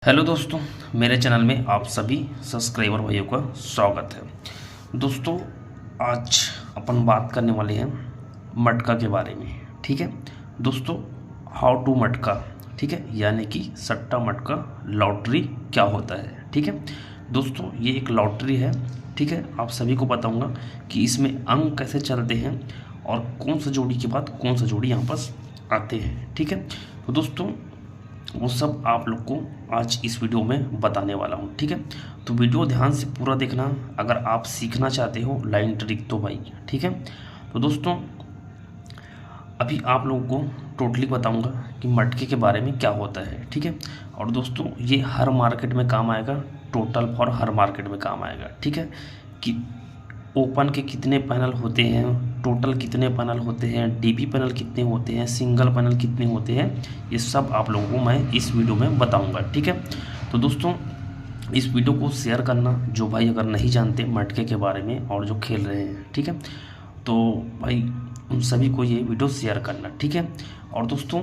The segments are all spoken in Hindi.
हेलो दोस्तों, मेरे चैनल में आप सभी सब्सक्राइबर भाइयों का स्वागत है। दोस्तों, आज अपन बात करने वाले हैं मटका के बारे में। ठीक है दोस्तों, हाउ टू मटका। ठीक है, यानी कि सट्टा मटका लॉटरी क्या होता है। ठीक है दोस्तों, ये एक लॉटरी है। ठीक है, आप सभी को बताऊंगा कि इसमें अंक कैसे चलते हैं और कौन सा जोड़ी के बाद कौन सा जोड़ी यहाँ पास आते हैं। ठीक है, तो दोस्तों वो सब आप लोग को आज इस वीडियो में बताने वाला हूँ। ठीक है, तो वीडियो ध्यान से पूरा देखना अगर आप सीखना चाहते हो लाइन ट्रिक तो भाई। ठीक है, तो दोस्तों अभी आप लोगों को टोटली बताऊंगा कि मटके के बारे में क्या होता है। ठीक है, और दोस्तों ये हर मार्केट में काम आएगा, टोटल फॉर हर मार्केट में काम आएगा। ठीक है, कि ओपन के कितने पैनल होते हैं, टोटल कितने पैनल होते हैं, डीबी पैनल कितने होते हैं, सिंगल पैनल कितने होते हैं, ये सब आप लोगों को मैं इस वीडियो में बताऊंगा। ठीक है, तो दोस्तों इस वीडियो को शेयर करना जो भाई अगर नहीं जानते मटके के बारे में और जो खेल रहे हैं। ठीक है, तो भाई उन सभी को ये वीडियो शेयर करना। ठीक है, और दोस्तों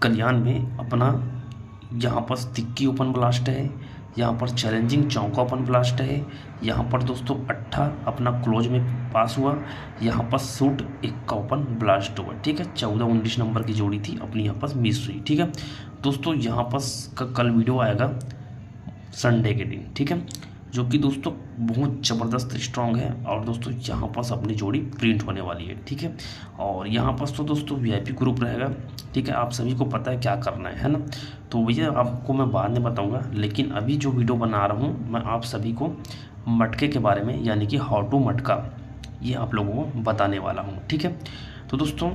कल्याण में अपना यहाँ पर तिक्की ओपन ब्लास्ट है, यहाँ पर चैलेंजिंग चौका ओपन ब्लास्ट है, यहाँ पर दोस्तों 8 अपना क्लोज में पास हुआ, यहाँ पर सूट 1 का ओपन ब्लास्ट हुआ। ठीक है, 14-19 नंबर की जोड़ी थी अपनी यहाँ पर मिस हुई। ठीक है दोस्तों, यहाँ पर कल वीडियो आएगा संडे के दिन। ठीक है, जो कि दोस्तों बहुत ज़बरदस्त स्ट्रॉन्ग है और दोस्तों यहाँ पर अपनी जोड़ी प्रिंट होने वाली है। ठीक है, और यहाँ पर तो दोस्तों वीआईपी ग्रुप रहेगा। ठीक है, आप सभी को पता है क्या करना है ना, तो भैया आपको मैं बाद में बताऊंगा। लेकिन अभी जो वीडियो बना रहा हूँ मैं आप सभी को मटके के बारे में यानी कि हाउ टू मटका ये आप लोगों को बताने वाला हूँ। ठीक है, तो दोस्तों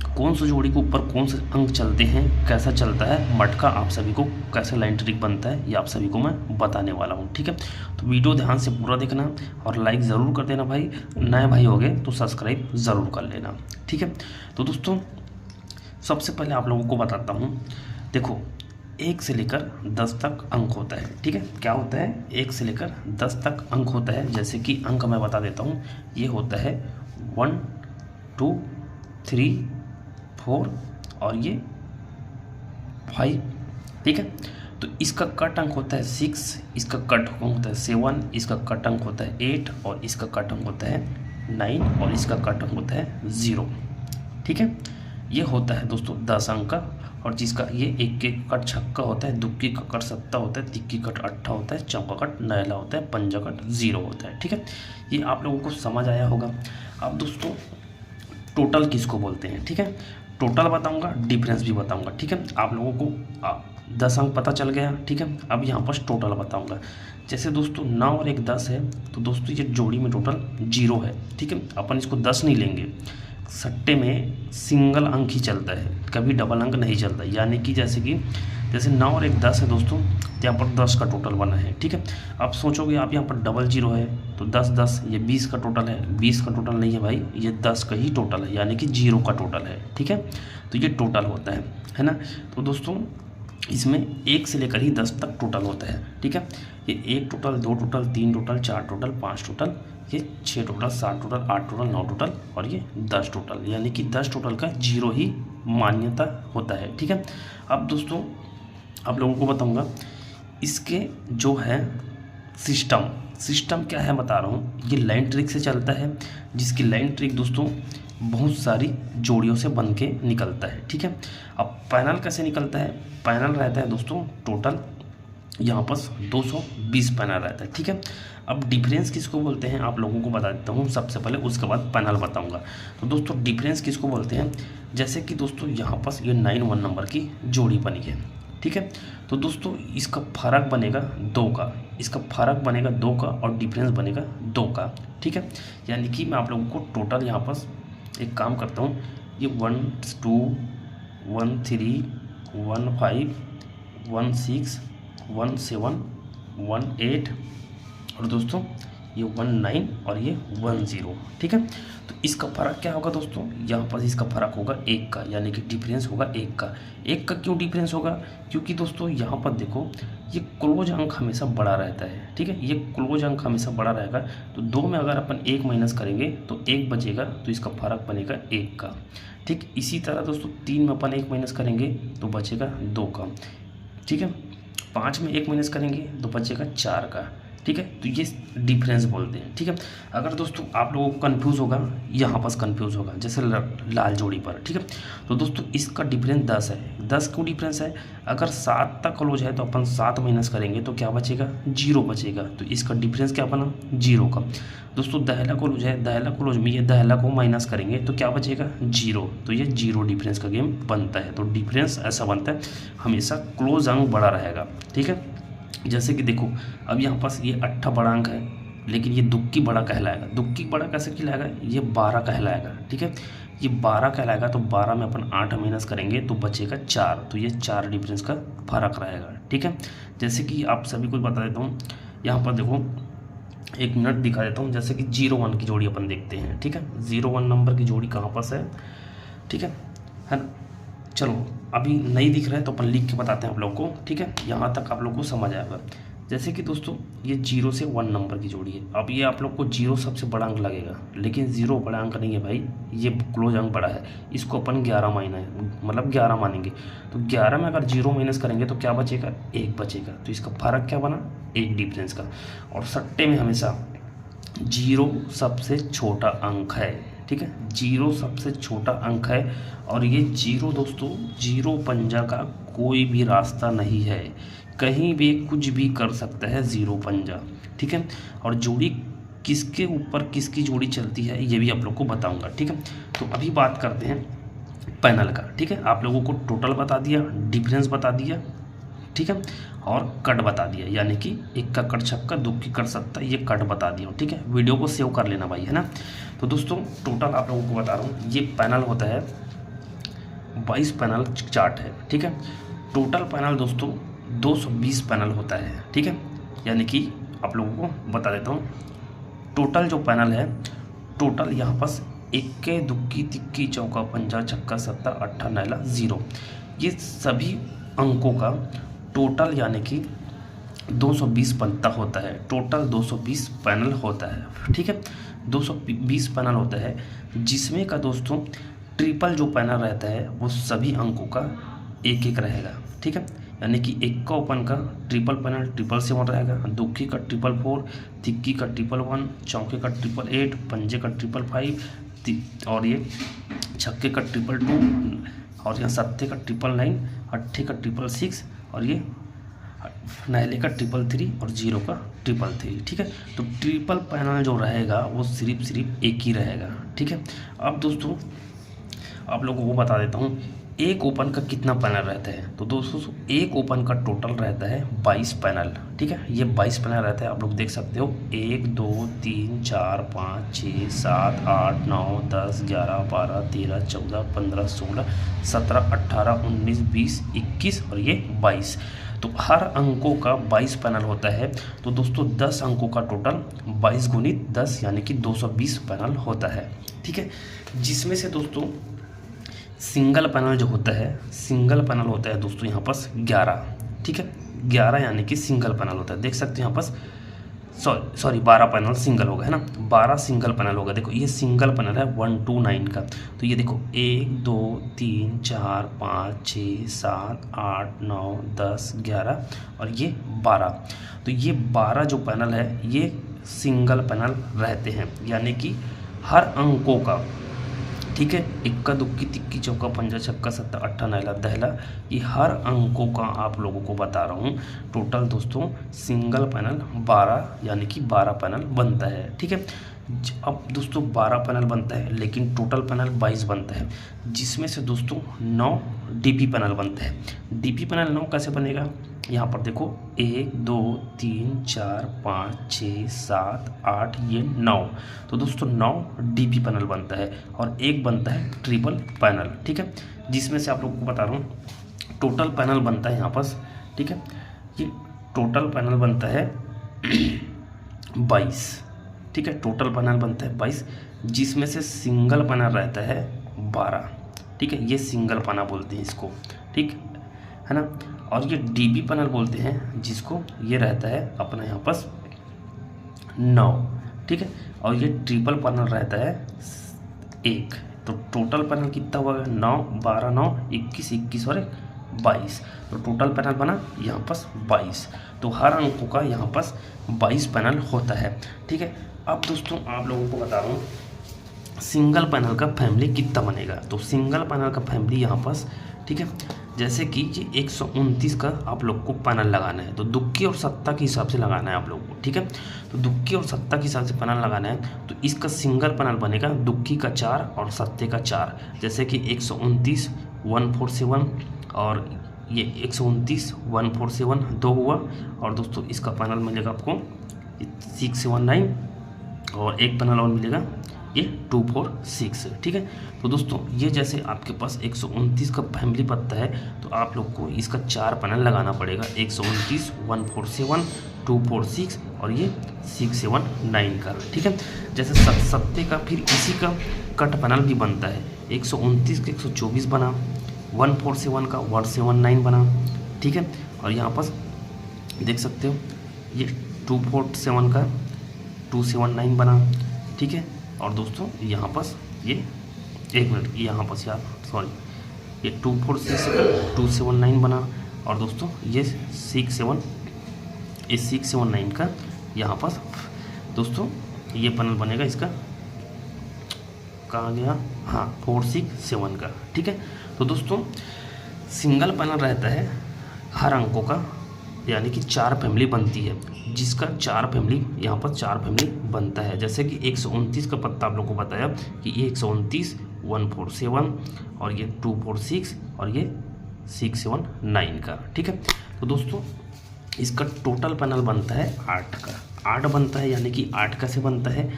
कौन सा जोड़ी के ऊपर कौन से अंक चलते हैं, कैसा चलता है मटका, आप सभी को कैसे लाइन ट्रिक बनता है ये आप सभी को मैं बताने वाला हूँ। ठीक है, तो वीडियो ध्यान से पूरा देखना और लाइक ज़रूर कर देना भाई, नए भाई हो गए तो सब्सक्राइब ज़रूर कर लेना। ठीक है, तो दोस्तों सबसे पहले आप लोगों को बताता हूँ। देखो 1 से लेकर 10 तक अंक होता है। ठीक है, क्या होता है, 1 से लेकर 10 तक अंक होता है। जैसे कि अंक मैं बता देता हूँ, ये होता है 1 2 3 4 और ये 5। ठीक है, तो इसका कट अंक होता है 6, इसका कट अंक होता है 7, इसका कट अंक होता है 8 और इसका कट अंक होता है 9 और इसका कट अंक होता है 0। ठीक है, ये होता है दोस्तों 10 अंक का। और जिसका ये 1 के कट छक्का होता है, दुक्की का कट 7 होता है, तिक्की कट 8 होता है, चौका कट 9 होता है, पंजा कट 0 होता है। ठीक है, ये आप लोगों को समझ आया होगा। अब दोस्तों टोटल किसको बोलते हैं, ठीक है, टोटल बताऊंगा, डिफरेंस भी बताऊंगा। ठीक है, आप लोगों को 10 अंक पता चल गया। ठीक है, अब यहाँ पर टोटल बताऊंगा। जैसे दोस्तों 9 और 1 10 है, तो दोस्तों ये जोड़ी में टोटल 0 है। ठीक है, अपन इसको 10 नहीं लेंगे, सट्टे में सिंगल अंक ही चलता है, कभी डबल अंक नहीं चलता। यानी कि जैसे 9 और 1 10 है दोस्तों, तो यहाँ पर 10 का टोटल बना है। ठीक है, आप सोचोगे आप यहाँ पर डबल 0 है तो 10 10 ये 20 का टोटल है। 20 का टोटल नहीं है भाई, ये 10 का ही टोटल है, यानी कि 0 का टोटल है। ठीक है, तो ये टोटल होता है ना। तो दोस्तों इसमें 1 से लेकर ही 10 तक टोटल होता है। ठीक है, ये 1 total, 2 total, 3 total, 4 total, 5 total, ये 6 टोटल, 7 टोटल, 8 टोटल, 9 टोटल और ये 10 टोटल, यानी कि 10 टोटल का 0 ही मान्यता होता है। ठीक है, अब दोस्तों आप लोगों को बताऊंगा इसके जो है सिस्टम क्या है बता रहा हूँ। ये लाइन ट्रिक से चलता है, जिसकी लाइन ट्रिक दोस्तों बहुत सारी जोड़ियों से बन के निकलता है। ठीक है, अब पैनल कैसे निकलता है, पैनल रहता है दोस्तों टोटल यहाँ पर 220 पैनल रहता है। ठीक है, अब डिफरेंस किसको बोलते हैं आप लोगों को बता देता हूँ सबसे पहले, उसके बाद पैनल बताऊँगा। तो दोस्तों डिफरेंस किसको बोलते हैं, जैसे कि दोस्तों यहाँ पर ये 9-1 नंबर की जोड़ी बनी है। ठीक है, तो दोस्तों इसका फ़र्क बनेगा 2 का, इसका फ़र्क बनेगा 2 का और डिफरेंस बनेगा 2 का। ठीक है, यानी कि मैं आप लोगों को टोटल यहाँ पर एक काम करता हूँ, ये 1 2 1 3 1 5 1 6 1 7 1 8 और दोस्तों ये 1 9 और ये 1 0। ठीक है, तो इसका फ़र्क क्या होगा दोस्तों, यहाँ पर इसका फ़र्क होगा 1 का, यानी कि डिफरेंस होगा 1 का। 1 का क्यों डिफरेंस होगा, क्योंकि दोस्तों यहाँ पर देखो ये क्लोज अंक हमेशा बड़ा रहता है। ठीक है, ये क्लोज अंक हमेशा बड़ा रहेगा, तो 2 में अगर अपन 1 माइनस करेंगे तो 1 बचेगा, तो इसका फ़र्क बनेगा 1 का। ठीक इसी तरह दोस्तों 3 में अपन 1 माइनस करेंगे तो बचेगा 2 का। ठीक है, 5 में 1 माइनस करेंगे तो बचेगा 4 का, ठीक है। तो ये डिफरेंस बोलते हैं, ठीक है। अगर दोस्तों आप लोगों को कंफ्यूज होगा, यहाँ पर कंफ्यूज होगा जैसे लाल जोड़ी पर, ठीक है। तो दोस्तों इसका डिफरेंस 10 है। 10 क्यों डिफरेंस है? अगर 7 तक क्लोज है तो अपन 7 माइनस करेंगे तो क्या बचेगा? 0 बचेगा। तो इसका डिफरेंस क्या बना? 0 का। दोस्तों दहला क्लोज है, दहला क्लोज में ये दहला को माइनस करेंगे तो क्या बचेगा? 0। तो ये 0 डिफरेंस का गेम बनता है। तो डिफरेंस ऐसा बनता है, हमेशा क्लोज अंक बड़ा रहेगा, ठीक है। जैसे कि देखो अब यहाँ पास ये 8 बड़ा अंक है, लेकिन ये दुक्की बड़ा कहलाएगा। दुक्की बड़ा कैसे कहलाएगा? ये 12 कहलाएगा, ठीक है। ये 12 कहलाएगा तो 12 में अपन 8 माइनस करेंगे तो बचेगा 4। तो ये 4 डिफरेंस का फर्क रहेगा, ठीक है। जैसे कि आप सभी को बता देता हूँ, यहाँ पर देखो 1 मिनट दिखा देता हूँ। जैसे कि 0-1 की जोड़ी अपन देखते हैं, ठीक है। 0-1 नंबर की जोड़ी कहाँ पास है, ठीक है ना। चलो अभी नहीं दिख रहा है तो अपन लिख के बताते हैं आप लोग को, ठीक है। यहाँ तक आप लोग को समझ आएगा। जैसे कि दोस्तों ये 0 से 1 नंबर की जोड़ी है। अब ये आप लोग को 0 सबसे बड़ा अंक लगेगा, लेकिन 0 बड़ा अंक नहीं है भाई, ये क्लोज अंक बड़ा है। इसको अपन 11 मतलब 11 मानेंगे। तो 11 में अगर 0 माइनस करेंगे तो क्या बचेगा? 1 बचेगा। तो इसका फर्क क्या बना? 1 डिफरेंस का। और सट्टे में हमेशा 0 सबसे छोटा अंक है, ठीक है। 0 सबसे छोटा अंक है। और ये 0 दोस्तों 0 पंजा का कोई भी रास्ता नहीं है, कहीं भी कुछ भी कर सकता है 0 पंजा, ठीक है। और जोड़ी किसके ऊपर किसकी जोड़ी चलती है ये भी आप लोग को बताऊंगा, ठीक है। तो अभी बात करते हैं पैनल का, ठीक है। आप लोगों को टोटल बता दिया, डिफरेंस बता दिया, ठीक है, और कट बता दिया, यानी कि 1 का कट छक्का, 2 की कट सत्ता, ये कट बता दिया, ठीक है। वीडियो को सेव कर लेना भाई, है ना। तो दोस्तों टोटल आप लोगों को बता रहा हूँ, ये पैनल होता है 22 पैनल चार्ट है, ठीक है। टोटल पैनल दोस्तों 220 पैनल होता है, ठीक है। यानी कि आप लोगों को बता देता हूँ, टोटल जो पैनल है, टोटल यहाँ पास 1 दुक्की तिक्की चौका पंजा छक्का सत्ता अट्ठा नैला 0, ये सभी अंकों का टोटल यानी कि 220 बनता होता है। टोटल 220 पैनल होता है, ठीक है। 220 पैनल होता है, जिसमें का दोस्तों ट्रिपल जो पैनल रहता है वो सभी अंकों का 1-1 रहेगा, ठीक है। यानी कि 1 का ओपन का ट्रिपल पैनल 777 रहेगा, दुक्की का 444, तिक्की का 111, चौके का 888, पंजे का 555, और ये छक्के का 222, और यहाँ सत्ते का 999, अट्ठे का 666, और ये नहले का 333 और 0 का 333, ठीक है। तो ट्रिपल पैनल जो रहेगा वो सिर्फ 1 ही रहेगा, ठीक है। अब दोस्तों आप लोगों को बता देता हूँ एक ओपन का कितना पैनल रहता है। तो दोस्तों एक ओपन का टोटल रहता है 22 पैनल, ठीक है। ये 22 पैनल रहता है, आप लोग देख सकते हो 1 2 3 4 5 6 7 8 9 10 11 12 13 14 15 16 17 18 19 20 21 और ये 22। तो हर अंकों का 22 पैनल होता है। तो दोस्तों 10 अंकों का टोटल 22 गुणित 10 यानी कि 220 पैनल होता है, ठीक है। जिसमें से दोस्तों सिंगल पैनल जो होता है, सिंगल पैनल होता है दोस्तों यहाँ पास 11, ठीक है। 11 यानी कि सिंगल पैनल होता है, देख सकते हैं यहाँ पास, सॉरी 12 पैनल सिंगल होगा, है ना। 12 सिंगल पैनल होगा। देखो ये सिंगल पैनल है 1 2 9 का। तो ये देखो 1 2 3 4 5 6 7 8 9 10 11 और ये 12। तो ये 12 जो पैनल है ये सिंगल पैनल रहते हैं, यानी कि हर अंकों का, ठीक है। 1 दुक्की तिक्की चौका पंजा छक्का सत्ता अट्ठा नैला दहला, ये हर अंकों का आप लोगों को बता रहा हूँ। टोटल दोस्तों सिंगल पैनल 12 यानी कि 12 पैनल बनता है, ठीक है। अब दोस्तों 12 पैनल बनता है, लेकिन टोटल पैनल 22 बनता है, जिसमें से दोस्तों 9 डीपी पैनल बनता है। डीपी पैनल 9 कैसे बनेगा? यहाँ पर देखो 1 2 3 4 5 6 7 8 ये 9। तो दोस्तों 9 डीपी पैनल बनता है और एक बनता है ट्रिपल पैनल, ठीक है। जिसमें से आप लोगों को बता रहा हूँ टोटल पैनल बनता है यहाँ पास, ठीक है। ये टोटल पैनल बनता है 22, ठीक है। टोटल पैनल बनता है 22, जिसमें से सिंगल पैनल रहता है 12, ठीक है। ये सिंगल पैनल बोलते हैं इसको, ठीक है ना। और ये डीपी पैनल बोलते हैं जिसको, ये रहता है अपना यहाँ पास 9, ठीक है। और ये ट्रिपल पैनल रहता है 1। तो टोटल पैनल कितना हुआ? 9 12 9 21 21 और 22। तो टोटल पैनल बना यहाँ पास 22। तो हर अंकों का यहाँ पास 22 पैनल होता है। ठीक है, अब दोस्तों आप लोगों को बता रहा हूँ सिंगल पैनल का फैमिली कितना बनेगा। तो सिंगल पैनल का फैमिली यहाँ पास, ठीक है, जैसे कि ये 129 का आप लोग को पैनल लगाना है, तो दुक्की और सत्ता के हिसाब से लगाना है आप लोगों को। ठीक है, तो दुक्की और सत्ता के हिसाब से पैनल लगाना है। तो इसका सिंगल पैनल बनेगा दुक्की का 4 और सत्ते का 4, जैसे कि 129 147 और ये 129 147 2 हुआ। और दोस्तों इसका पैनल मिलेगा आपको 679 और एक पैनल और मिलेगा ये 246। ठीक है, तो दोस्तों ये जैसे आपके पास 129 का फैमिली पत्ता है, तो आप लोग को इसका 4 पैनल लगाना पड़ेगा, 129 147 246 और ये 679 का। ठीक है, जैसे सत्ते का फिर इसी का कट पैनल भी बनता है, 129 का 124 बना, 147 का 179 बना। ठीक है, और यहाँ पर देख सकते हो ये 247 का 279 बना। ठीक है, और दोस्तों यहाँ पास ये 1 मिनट यहाँ पास यार सॉरी, ये 246 का 279 बना। और दोस्तों ये 679 का यहाँ पास दोस्तों ये पैनल बनेगा, इसका कहाँ गया, हाँ 467 का। ठीक है, तो दोस्तों सिंगल पैनल रहता है हर अंकों का, यानी कि 4 फैमिली बनती है, जिसका 4 फैमिली यहाँ पर 4 फैमिली बनता है। जैसे कि 129 का पत्ता आप लोग को बताया कि ये 129 147 और ये 246 और ये 679 का। ठीक है, तो दोस्तों इसका टोटल पैनल बनता है 8 का, 8 बनता है, यानी कि 8 का से बनता है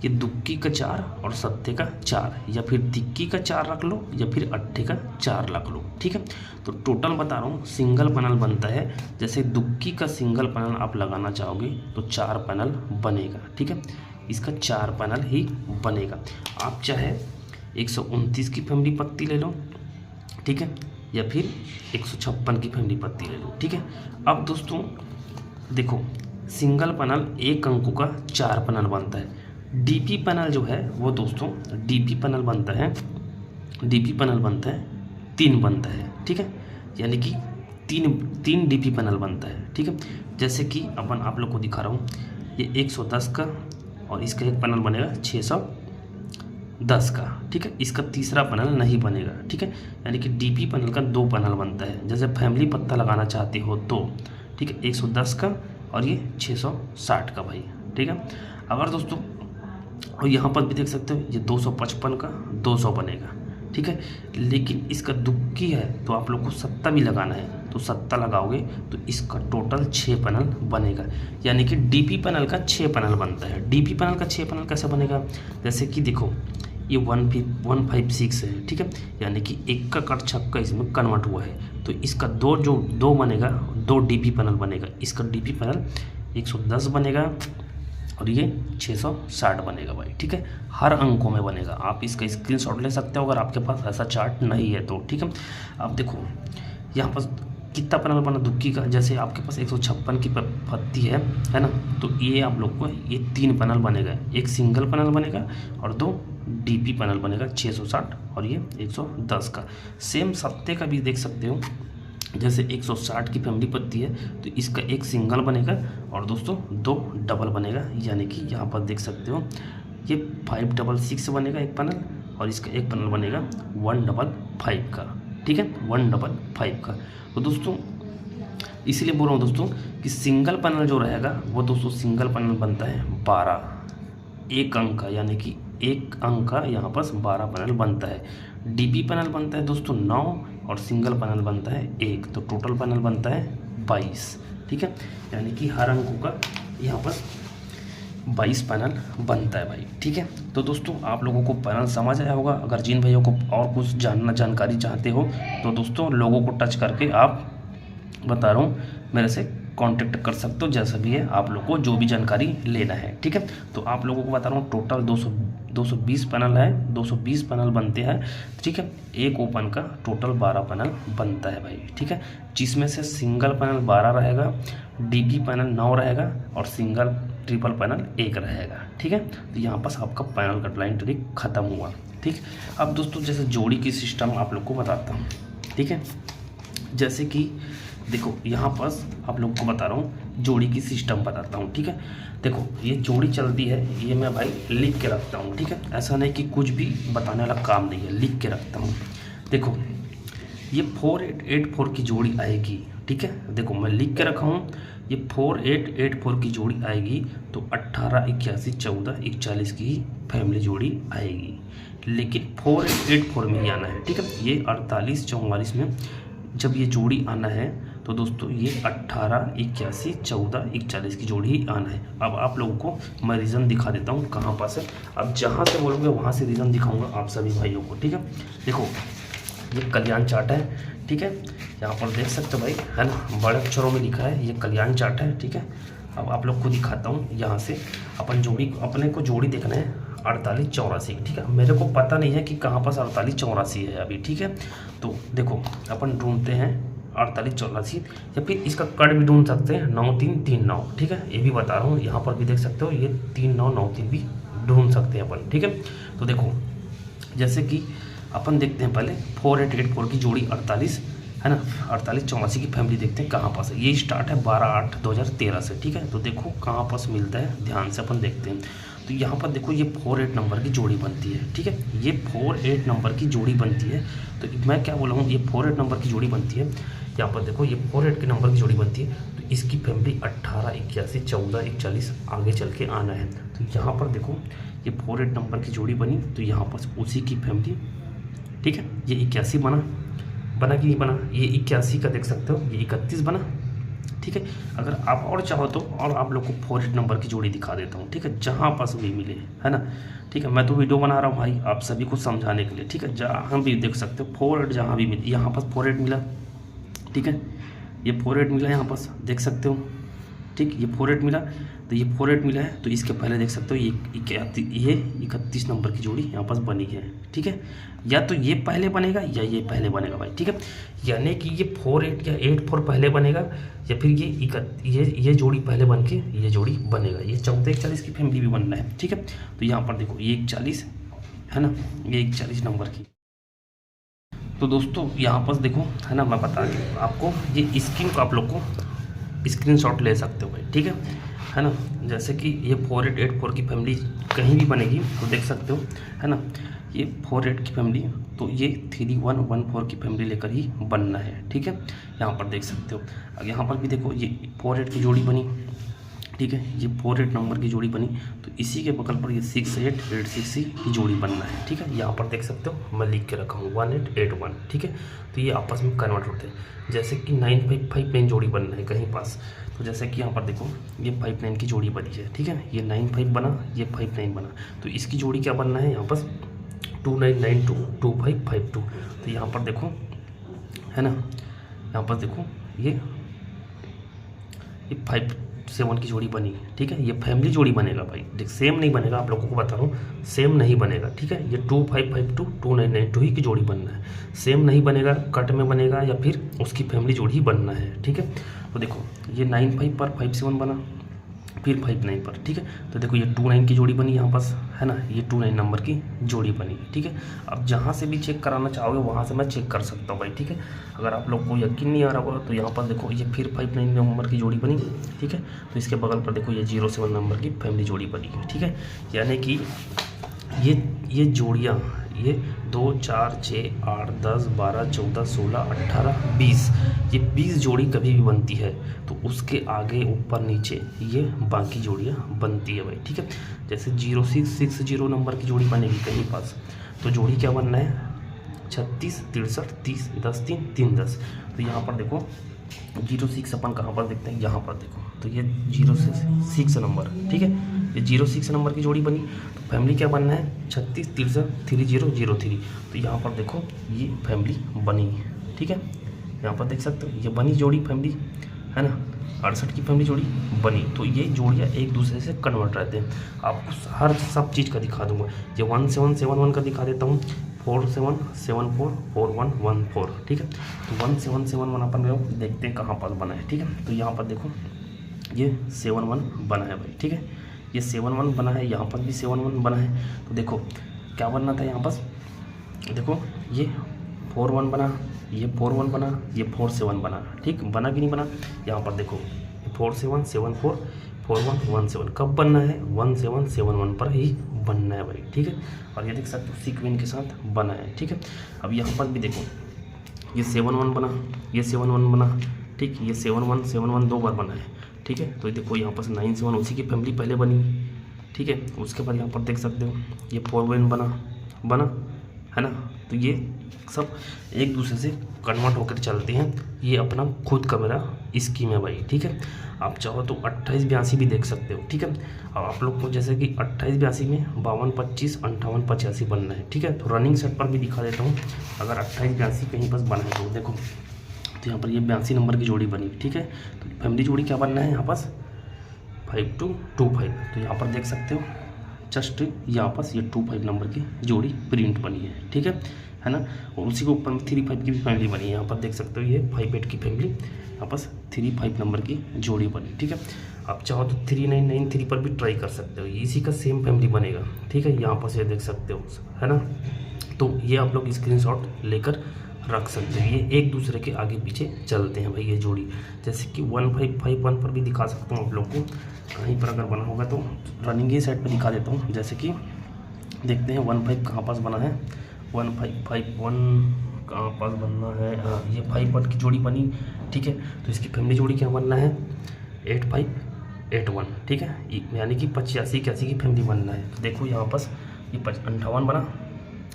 ये दुक्की का 4 और सत्ते का 4, या फिर तिक्की का 4 रख लो या फिर अट्ठे का 4 रख लो। ठीक है, तो टोटल बता रहा हूँ सिंगल पैनल बनता है, जैसे दुक्की का सिंगल पैनल आप लगाना चाहोगे तो 4 पैनल बनेगा। ठीक है, इसका 4 पैनल ही बनेगा। आप चाहे 129 की फैमिली पत्ती ले लो, ठीक है, या फिर 156 की फैमिली पत्ती ले लो। ठीक है, अब दोस्तों देखो सिंगल पैनल एक अंकों का 4 पैनल बनता है। डीपी पैनल जो है वो दोस्तों डीपी पैनल बनता है 3 बनता है। ठीक है, यानी कि तीन डीपी पैनल बनता है। ठीक है, जैसे कि अपन आप लोग को दिखा रहा हूँ, ये 110 का और इसका एक पैनल बनेगा 610 का। ठीक है, इसका तीसरा पैनल नहीं बनेगा। ठीक है, यानी कि डीपी पैनल का 2 पैनल बनता है, जैसे फैमिली पत्ता लगाना चाहते हो तो। ठीक है, 110 का और ये 660 का भाई। ठीक है, अगर दोस्तों और यहाँ पर भी देख सकते हो ये 255 का 200 बनेगा। ठीक है, लेकिन इसका दुक्की है तो आप लोग को सत्ता भी लगाना है, तो सत्ता लगाओगे तो इसका टोटल 6 पैनल बनेगा, यानी कि डीपी पैनल का 6 पैनल बनता है। डीपी पैनल का 6 पैनल कैसे बनेगा, जैसे कि देखो ये 156 है। ठीक है, यानी कि एक का कट छक्का इसमें कन्वर्ट हुआ है, तो इसका 2 बनेगा, 2 डीपी पैनल बनेगा। इसका डीपी पैनल 110 बनेगा और ये 660 बनेगा भाई। ठीक है, हर अंकों में बनेगा। आप इसका स्क्रीनशॉट ले सकते हो अगर आपके पास ऐसा चार्ट नहीं है तो। ठीक है, अब देखो यहाँ पर कितना पैनल बना दुक्की का, जैसे आपके पास 156 की पत्ती है ना, तो ये आप लोग को ये 3 पैनल बनेगा, एक सिंगल पैनल बनेगा और 2 डीपी पैनल बनेगा 660 और ये 110 का। सेम सत्ते का भी देख सकते हो, जैसे 160 की फैमिली पत्ती है तो इसका एक सिंगल बनेगा और दोस्तों 2 डबल बनेगा, यानी कि यहाँ पर देख सकते हो ये 566 बनेगा एक पैनल और इसका एक पैनल बनेगा 155 का। ठीक है, 155 का। तो दोस्तों इसीलिए बोल रहा हूँ दोस्तों कि सिंगल पैनल जो रहेगा वो दोस्तों सिंगल पैनल बनता है 12 एक अंक का, यानी कि एक अंक का यहाँ पर 12 पैनल बनता है। डीपी पैनल बनता है दोस्तों 9 और सिंगल पैनल बनता है 1, तो टोटल पैनल बनता है 22। ठीक है, यानी कि हर अंकों का यहाँ पर 22 पैनल बनता है भाई। ठीक है, तो दोस्तों आप लोगों को पैनल समझ आया होगा। अगर जिन भाइयों को और कुछ जानकारी चाहते हो तो दोस्तों लोगों को टच करके आप बता रहा हूँ मेरे से कांटेक्ट कर सकते हो, जैसा भी है आप लोग को जो भी जानकारी लेना है। ठीक है, तो आप लोगों को बता रहा हूँ टोटल 220 पैनल है, 220 पैनल बनते हैं। ठीक है, एक ओपन का टोटल 12 पैनल बनता है भाई। ठीक है, जिसमें से सिंगल पैनल 12 रहेगा, डीपी पैनल 9 रहेगा और सिंगल ट्रिपल पैनल 1 रहेगा। ठीक है, तो यहाँ पर आपका पैनल कटलाइन ट्रिक खत्म हुआ। ठीक, अब दोस्तों जैसे जोड़ी की सिस्टम आप लोग को बताता हूँ। ठीक है, जैसे कि देखो यहाँ पास आप लोग को बता रहा हूँ, जोड़ी की सिस्टम बताता हूँ, ठीक है। देखो ये जोड़ी चलती है, ये मैं भाई लिख के रखता हूँ, ठीक है। ऐसा नहीं कि कुछ भी बताने वाला काम नहीं है, लिख के रखता हूँ। देखो ये 4884 की जोड़ी आएगी, ठीक है। देखो मैं लिख के रखा हूँ, ये 4884 की जोड़ी आएगी तो 18, 81, 14, 41 की फैमिली जोड़ी आएगी, लेकिन 4884 में ही आना है, ठीक है। ये 48, 44 में जब ये जोड़ी आना है तो दोस्तों ये 18, 81, 14, 41 की जोड़ी ही आना है। अब आप लोगों को मैं रीज़न दिखा देता हूँ कहाँ पास है। अब जहाँ से बोलोगे वहाँ से रीज़न दिखाऊंगा आप सभी भाइयों को, ठीक है। देखो ये कल्याण चार्ट है, ठीक है। यहाँ पर देख सकते हो भाई, है ना, बड़े अक्षरों में लिखा है, ये कल्याण चार्ट है, ठीक है। अब आप लोग को दिखाता हूँ, यहाँ से अपन जोड़ी, अपने को जोड़ी देखना है 48, 84, ठीक है। मेरे को पता नहीं है कि कहाँ पास 48, 84 है अभी, ठीक है। तो देखो अपन ढूंढते हैं 48, 84, या फिर इसका कट भी ढूंढ सकते हैं 9, 3, 3, 9, ठीक है। ये भी बता रहा हूँ, यहाँ पर भी देख सकते हो, ये 3, 9, 9, 3 भी ढूंढ सकते हैं अपन, ठीक है। तो देखो जैसे कि अपन देखते हैं पहले 4884 की जोड़ी 48, है ना, 48, 84 की फैमिली देखते हैं कहाँ पास है। ये स्टार्ट है 12/8/2013 से, ठीक है। तो देखो कहाँ पास मिलता है, ध्यान से अपन देखते हैं। तो यहाँ पर देखो ये 48 नंबर की जोड़ी बनती है, ठीक है। ये 48 नंबर की जोड़ी बनती है, तो मैं क्या बोला हूँ, ये 48 नंबर की जोड़ी बनती है। यहाँ पर देखो ये 48 के नंबर की जोड़ी बनती है, तो इसकी फैमिली 18, 81, 14, 41 आगे चल के आना है। तो यहाँ पर देखो ये 48 नंबर की जोड़ी बनी, तो यहाँ पर उसी की फैमिली, ठीक है। ये 81 बना कि नहीं बना, ये 81 का देख सकते हो, ये 31 बना, ठीक है। अगर आप और चाहो तो और आप लोग को 48 नंबर की जोड़ी दिखा देता हूँ, ठीक है, जहाँ पास भी मिले, है ना, ठीक है। मैं तो वीडियो बना रहा हूँ भाई आप सभी को समझाने के लिए, ठीक है। जहाँ भी देख सकते हो 48 जहाँ भी मिले, यहाँ पास 48 मिला, ठीक है। ये 48 मिला यहाँ पास देख सकते हो, ठीक। ये 48 मिला, तो ये 48 मिला है, तो इसके पहले देख सकते हो ये 31 नंबर की जोड़ी यहाँ पास बनी है, ठीक है। या तो ये पहले बनेगा या ये पहले बनेगा भाई, ठीक है। यानी कि ये 48 या 84 पहले बनेगा, या फिर ये जोड़ी पहले बन के ये जोड़ी बनेगा। ये 14, 41 की फैमिली भी बनना है, ठीक है। तो यहाँ पर देखो ये 41 है ना, ये 41 नंबर की। तो दोस्तों यहाँ पर देखो, है ना, मैं बता दूँ आपको, ये स्क्रीन को आप लोग को स्क्रीनशॉट ले सकते हो भाई, ठीक है ना। जैसे कि ये 4884 की फैमिली कहीं भी बनेगी तो देख सकते हो, है ना। ये 48 की फैमिली, तो ये 3114 की फैमिली लेकर ही बनना है, ठीक है। यहाँ पर देख सकते हो, अब यहाँ पर भी देखो ये 48 की जोड़ी बनी, ठीक है। ये 48 नंबर की जोड़ी बनी, तो इसी के बगल पर ये 6886 की जोड़ी बनना है, ठीक है। यहाँ पर देख सकते हो मैं लिख के रखा हूँ 1881, ठीक है। तो ये आपस में कन्वर्ट होते हैं, जैसे कि 955 जोड़ी बनना है कहीं पास। तो जैसे कि यहाँ पर देखो ये 59 की जोड़ी बनी है, ठीक है। ये 95 बना, ये 59 बना, तो इसकी जोड़ी क्या बनना है यहाँ पर 2992 2552। तो यहाँ पर देखो, है ना, यहाँ पर देखो ये 57 की जोड़ी बनी, ठीक है। ये फैमिली जोड़ी बनेगा भाई, देख सेम नहीं बनेगा, आप लोगों को बता रहा हूँ सेम नहीं बनेगा, ठीक है। ये 2552 2992 ही की जोड़ी बनना है, सेम नहीं बनेगा, कट में बनेगा या फिर उसकी फैमिली जोड़ी ही बनना है, ठीक है। तो देखो ये 95 पर 57 बना, फिर 59 पर, ठीक है। तो देखो ये 29 की जोड़ी बनी यहाँ पास, है ना, ये 29 नंबर की जोड़ी बनी, ठीक है। अब जहाँ से भी चेक कराना चाहोगे वहाँ से मैं चेक कर सकता हूँ भाई, ठीक है। अगर आप लोग को यकीन नहीं आ रहा होगा तो यहाँ पर देखो ये फिर 59 नंबर की जोड़ी बनी, ठीक है। तो इसके बगल पर देखो ये 07 नंबर की फैमिली जोड़ी बनी, ठीक है। यानी कि ये जोड़ियाँ, ये 2, 4, 6, 8, 10, 12, 14, 16, 18, 20, ये 20 जोड़ी कभी भी बनती है तो उसके आगे ऊपर नीचे ये बाकी जोड़ियाँ बनती है भाई, ठीक है। जैसे 0660 नंबर की जोड़ी बनेगी कहीं पास, तो जोड़ी क्या बनना है 36, 63, 30, 10, 3, 3, 10। तो यहाँ पर देखो 06 अपन कहाँ पर देखते हैं, यहाँ पर देखो, तो ये 06 नंबर, ठीक है। ये 06 नंबर की जोड़ी बनी, तो फैमिली क्या बनना है 36, 63, 3003। तो यहाँ पर देखो ये फैमिली बनी, ठीक है। यहाँ पर देख सकते हो ये बनी जोड़ी फैमिली, है ना, 68 की फैमिली जोड़ी बनी। तो ये जोड़ियाँ एक दूसरे से कन्वर्ट रहते हैं, आपको हर सब चीज़ का दिखा दूंगा। ये 1771 का दिखा देता हूँ, 4774 4114, ठीक है। तो 1771 अपन लोग देखते हैं कहाँ पर बना है, ठीक है। तो यहाँ पर देखो ये 71 बना है भाई, ठीक है। ये 71 बना है, यहाँ पर भी 71 बना है। तो देखो क्या बनना था यहाँ पर, देखो ये 41 बना, ये 4 1 बना, ये 4 7 बना, ठीक, बना कि नहीं बना। यहाँ पर देखो 4 7 7 4 4 1 1 7, कब बनना है 1 7 7 1 पर ही बनना है भाई, ठीक है। और ये देख सकते हो सीक्वेंस के साथ बना है, ठीक है। अब यहाँ पर भी देखो ये 7 1 बना, ये 7 1 बना, ठीक, ये 7 1 2 बार बना है, ठीक है। तो देखो यहाँ पर 9 7 उसी की फैमिली पहले बनी, ठीक है। उसके बाद यहाँ पर देख सकते हो ये 4 1 बना है ना। तो ये सब एक दूसरे से कन्वर्ट होकर चलते हैं, ये अपना खुद का मेरा स्कीम है भाई, ठीक है। आप चाहो तो 28 82 भी देख सकते हो, ठीक है। अब आप लोग को जैसे कि 28 82 में 52 25 58 85 बनना है, ठीक है। तो रनिंग सेट पर भी दिखा देता हूँ, अगर 28 82 कहीं बस बना है तो देखो, तो यहाँ पर ये 82 नंबर की जोड़ी बनी, ठीक है। तो फैमिली जोड़ी क्या बनना है यहाँ पास 5 2 2 5, तो यहाँ पर देख सकते हो जस्ट यहाँ पास ये 2 5 नंबर की जोड़ी प्रिंट बनी है, ठीक है ना। और उसी के ऊपर में 3 5 की भी फैमिली बनी है, यहाँ पर देख सकते हो ये 5 8 की फैमिली, यहाँ पास 3 5 नंबर की जोड़ी बनी, ठीक है। आप चाहो तो 3 9 9 3 पर भी ट्राई कर सकते हो, इसी का सेम फैमिली बनेगा, ठीक है। यहाँ पास ये देख सकते हो, है ना। तो ये आप लोग स्क्रीनशॉट लेकर रख सकते हो, ये एक दूसरे के आगे पीछे चलते हैं भाई ये जोड़ी। जैसे कि 1 5 5 1 पर भी दिखा सकता हूँ आप लोग को, कहीं पर अगर बना होगा तो रनिंग ही साइड पर दिखा देता हूँ। जैसे कि देखते हैं 1 5 कहाँ पास बना है, 1 5 5 1 कहाँ पास बनना है, ये 5 1 की जोड़ी बनी, ठीक है। तो इसकी फैमिली जोड़ी क्या बनना है 8 5 8 1, ठीक है, यानी कि 85 81 की फैमिली बनना है। तो देखो यहाँ पास ये 58 बना,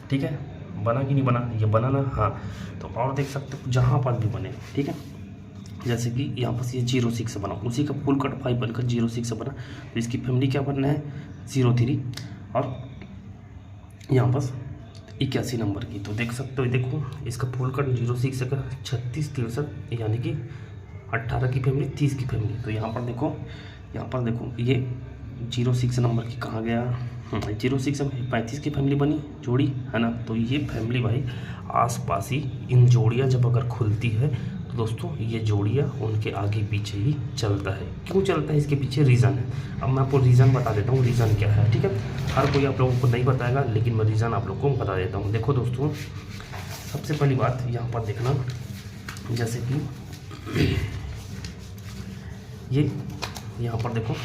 ठीक है, बना कि नहीं बना, ये बना ना, हाँ। तो और देख सकते हो जहाँ पर भी बने, ठीक है। जैसे कि यहाँ पर ये 0 6 बना, उसी का फुल कट 5 बनकर 0 6 बना, तो इसकी फैमिली क्या बनना है 0 3 और यहाँ पर 81 नंबर की। तो देख सकते हो देखो इसका फुल कट 0 6 का 36 63, यानी कि 18 की फैमिली 30 की फैमिली। तो यहाँ पर देखो ये 0 6 नंबर की कहाँ गया, 0 6 में 35 की फैमिली बनी जोड़ी, है ना। तो ये फैमिली भाई आसपास ही इन जोड़ियाँ जब अगर खुलती है तो दोस्तों ये जोड़ियाँ उनके आगे पीछे ही चलता है। क्यों चलता है इसके पीछे रीज़न है, अब मैं आपको रीज़न बता देता हूँ रीज़न क्या है, ठीक है। हर कोई आप लोगों को नहीं बताएगा, लेकिन मैं रीज़न आप लोगों को बता देता हूँ। देखो दोस्तों, सबसे पहली बात यहाँ पर देखना, जैसे कि ये यहाँ पर देखो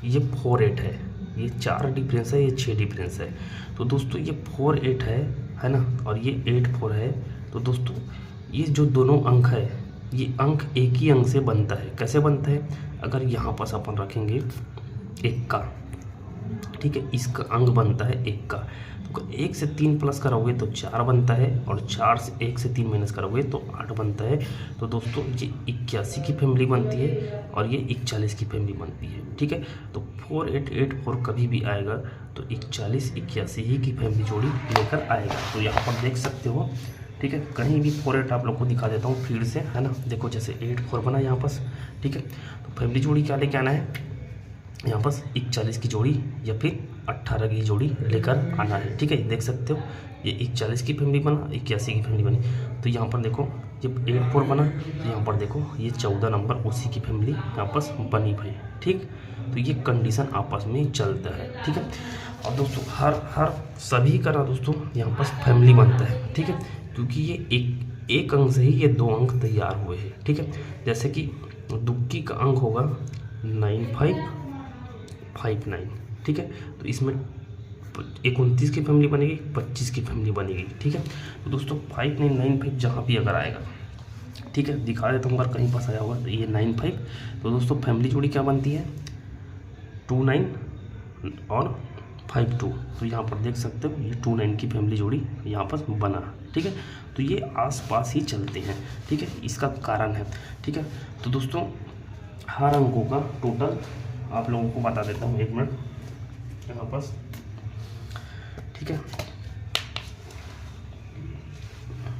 ये 4 8 है, ये 4 डिफरेंस है, ये 6 डिफरेंस है। तो दोस्तों ये 4 8 है ना, और ये 8 4 है। तो दोस्तों ये जो दोनों अंक है, ये अंक एक ही अंक से बनता है। कैसे बनता है, अगर यहाँ पास अपन रखेंगे 1 का, ठीक है, इसका अंक बनता है 1 का। तो 1 से 3 प्लस करोगे तो 4 बनता है, और 4 से 1 से 3 माइनस करोगे तो 8 बनता है। तो दोस्तों ये 81 की फैमिली बनती है और ये 41 की फैमिली बनती है, ठीक है। तो 4 8 8 4 कभी भी आएगा तो 41 81 ही की फैमिली जोड़ी लेकर आएगा। तो यहाँ पर देख सकते हो, ठीक है। कहीं भी 4 8 आप लोग को दिखा देता हूँ फिर से, है ना। देखो जैसे 8 4 बना यहाँ पास, ठीक है। तो फैमिली जोड़ी क्या लेके आना है यहाँ पास 41 की जोड़ी या फिर 18 की जोड़ी लेकर आना है, ठीक है। देख सकते हो ये 41 की फैमिली बना, 81 की फैमिली बनी। तो यहाँ पर देखो जब 8 4 बना, तो यहाँ पर देखो ये 14 नंबर उसी की फैमिली यहाँ पास बनी भाई, ठीक। तो ये कंडीशन आपस में चलता है, ठीक है। और दोस्तों हर सभी का ना दोस्तों यहाँ पास फैमिली बनता है, ठीक है, क्योंकि ये एक अंक से ही ये 2 अंक तैयार हुए हैं, ठीक है। जैसे कि दुक्की का अंक होगा 9 5 5 9, ठीक है। तो इसमें 29 की फैमिली बनेगी, 25 की फैमिली बनेगी, ठीक है। तो दोस्तों 5 9 9 5 जहाँ भी अगर आएगा, ठीक है, दिखा देता हूँ अगर कहीं पास आया होगा तो ये 9 5। तो दोस्तों फैमिली जोड़ी क्या बनती है 2 9 और 5 2। तो यहाँ पर देख सकते हो ये 2 9 की फैमिली जोड़ी यहाँ पर बना, ठीक है। तो ये आसपास ही चलते हैं, ठीक है, इसका कारण है, ठीक है। तो दोस्तों हर अंकों का टोटल आप लोगों को बता देता हूँ, 1 मिनट यहाँ पास, ठीक है।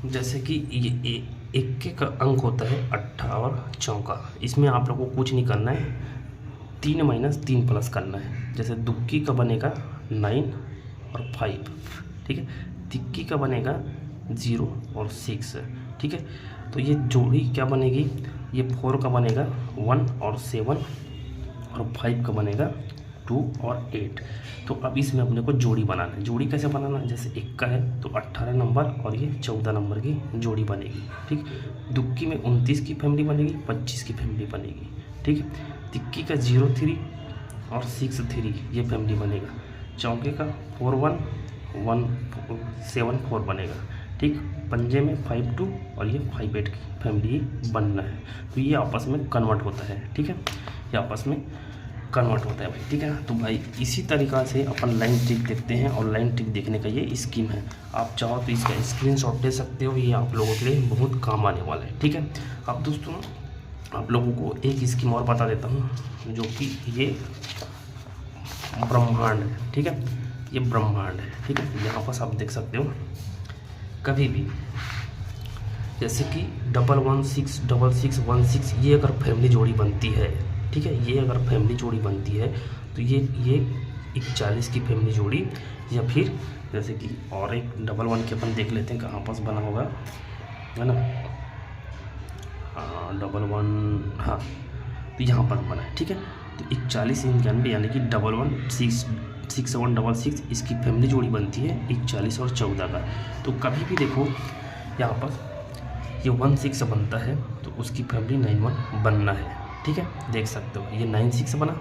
जैसे कि ये 1 का अंक होता है 18 और 4, इसमें आप लोगों को कुछ नहीं करना है, 3 माइनस 3 प्लस करना है। जैसे दुक्की का बनेगा 9 और 5, ठीक है, तिक्की का बनेगा 0 और 6, ठीक है। तो ये जोड़ी क्या बनेगी, ये 4 का बनेगा 1 और 7 और 5 का बनेगा 2 और 8। तो अब इसमें अपने को जोड़ी बनाना है। जोड़ी कैसे बनाना है, जैसे 1 का है तो 18 नंबर और ये 14 नंबर की जोड़ी बनेगी, ठीक। दुक्की में 29 की फैमिली बनेगी, 25 की फैमिली बनेगी, ठीक। तिक्की का 0-3 और 6-3 ये फैमिली बनेगा। चौके का 4-1-1-7-4 बनेगा, ठीक। पंजे में 5-2 और ये 5-8 की फैमिली बनना है। तो ये आपस में कन्वर्ट होता है, ठीक है, ये आपस में कन्वर्ट होता है भाई, ठीक है। तो भाई इसी तरीक़ा से अपन लाइन ट्रिक देखते हैं और लाइन ट्रिक देखने का ये स्कीम है। आप चाहो तो इसका स्क्रीनशॉट ले सकते हो, ये आप लोगों के लिए बहुत काम आने वाला है, ठीक है। अब दोस्तों आप लोगों को एक स्कीम और बता देता हूँ, जो कि ये ब्रह्मांड है, ठीक है, ये ब्रह्मांड है, ठीक है। यहाँ पर आप देख सकते हो कभी भी जैसे कि 1166616 ये अगर फैमिली जोड़ी बनती है, ठीक है, ये अगर फैमिली जोड़ी बनती है तो ये 41 की फैमिली जोड़ी, या फिर जैसे कि और एक 11 के अपन देख लेते हैं कहाँ पास बना होगा, है ना। 11 हाँ, तो यहाँ पर बना है, ठीक है। तो 41 यानी कि 116766 इसकी फैमिली जोड़ी बनती है 41 और 14 का। तो कभी भी देखो यहाँ पर ये 16 बनता है तो उसकी फैमिली 91 बनना है, ठीक है, देख सकते हो। ये 96 बना,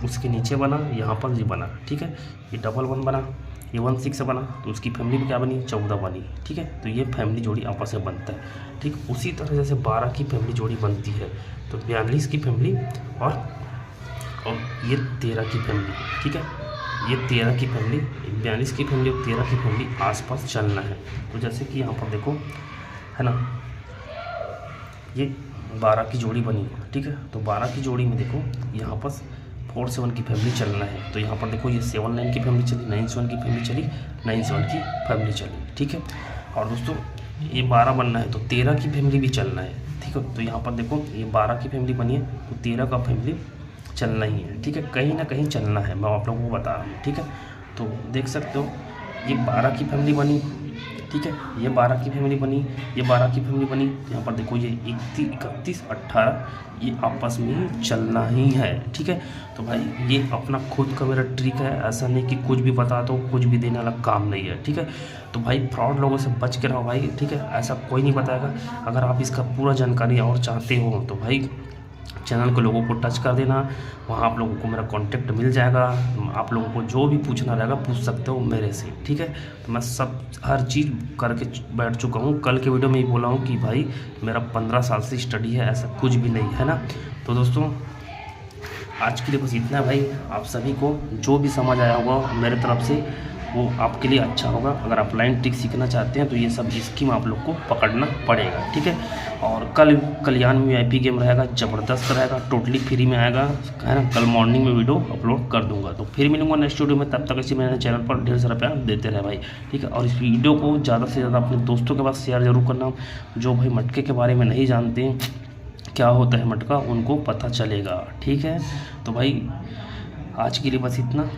उसके नीचे बना, यहाँ पर ये बना, ठीक है। ये 11 बना, ये 16 बना, तो उसकी फैमिली में क्या बनी, 14 बनी, ठीक है। तो ये फैमिली जोड़ी आपस में बनता है, ठीक। उसी तरह जैसे 12 की फैमिली जोड़ी बनती है तो 42 की फैमिली और ये 13 की फैमिली, ठीक है, ये 13 की फैमिली, 42 की फैमिली और 13 की फैमिली आसपास चलना है। तो जैसे कि यहाँ पर देखो, है ना, ये 12 की जोड़ी बनी है, ठीक है। तो 12 की जोड़ी में देखो यहाँ पर 47 की फैमिली चलना है। तो यहाँ पर देखो ये 79 की फैमिली चली, 97 की फैमिली चली, 97 की फैमिली चली, ठीक है। और दोस्तों ये 12 बनना है तो 13 की फैमिली भी चलना है, ठीक है। तो यहाँ पर देखो ये 12 की फैमिली बनी है तो 13 का फैमिली चलना ही है, ठीक है, कहीं ना कहीं चलना है, मैं आप लोगों को बता रहा हूँ, ठीक है। तो देख सकते हो ये 12 की फैमिली बनी, ठीक है, ये 12 की फैमिली बनी, ये 12 की फैमिली बनी। यहाँ पर देखो ये 31 18 ये आपस में चलना ही है, ठीक है। तो भाई ये अपना खुद का मेरा ट्रिक है, ऐसा नहीं कि कुछ भी बता दो, कुछ भी देने वाला काम नहीं है, ठीक है। तो भाई फ्रॉड लोगों से बच के रहो भाई, ठीक है, ऐसा कोई नहीं बताएगा। अगर आप इसका पूरा जानकारी और चाहते हो तो भाई चैनल के लोगों को टच कर देना, वहाँ आप लोगों को मेरा कांटेक्ट मिल जाएगा। आप लोगों को जो भी पूछना रहेगा पूछ सकते हो मेरे से, ठीक है। तो मैं सब हर चीज़ करके बैठ चुका हूँ। कल के वीडियो में ही बोला हूँ कि भाई मेरा 15 साल से स्टडी है, ऐसा कुछ भी नहीं है ना। तो दोस्तों आज के लिए बस इतना है भाई। आप सभी को जो भी समझ आया होगा मेरे तरफ से वो आपके लिए अच्छा होगा। अगर आप लाइन ट्रिक सीखना चाहते हैं तो ये सब स्कीम आप लोग को पकड़ना पड़ेगा, ठीक है। और कल कल्याण में VIP गेम रहेगा, ज़बरदस्त रहेगा, टोटली फ्री में आएगा, है ना। कल मॉर्निंग में वीडियो अपलोड कर दूंगा। तो फिर मिलूंगा नेक्स्ट वीडियो में, तब तक ऐसे मेरे चैनल पर ढेर सारा प्यार देते रहे भाई, ठीक है। और इस वीडियो को ज़्यादा से ज़्यादा अपने दोस्तों के पास शेयर जरूर करना, जो भाई मटके के बारे में नहीं जानते क्या होता है मटका, उनको पता चलेगा, ठीक है। तो भाई आज के लिए बस इतना।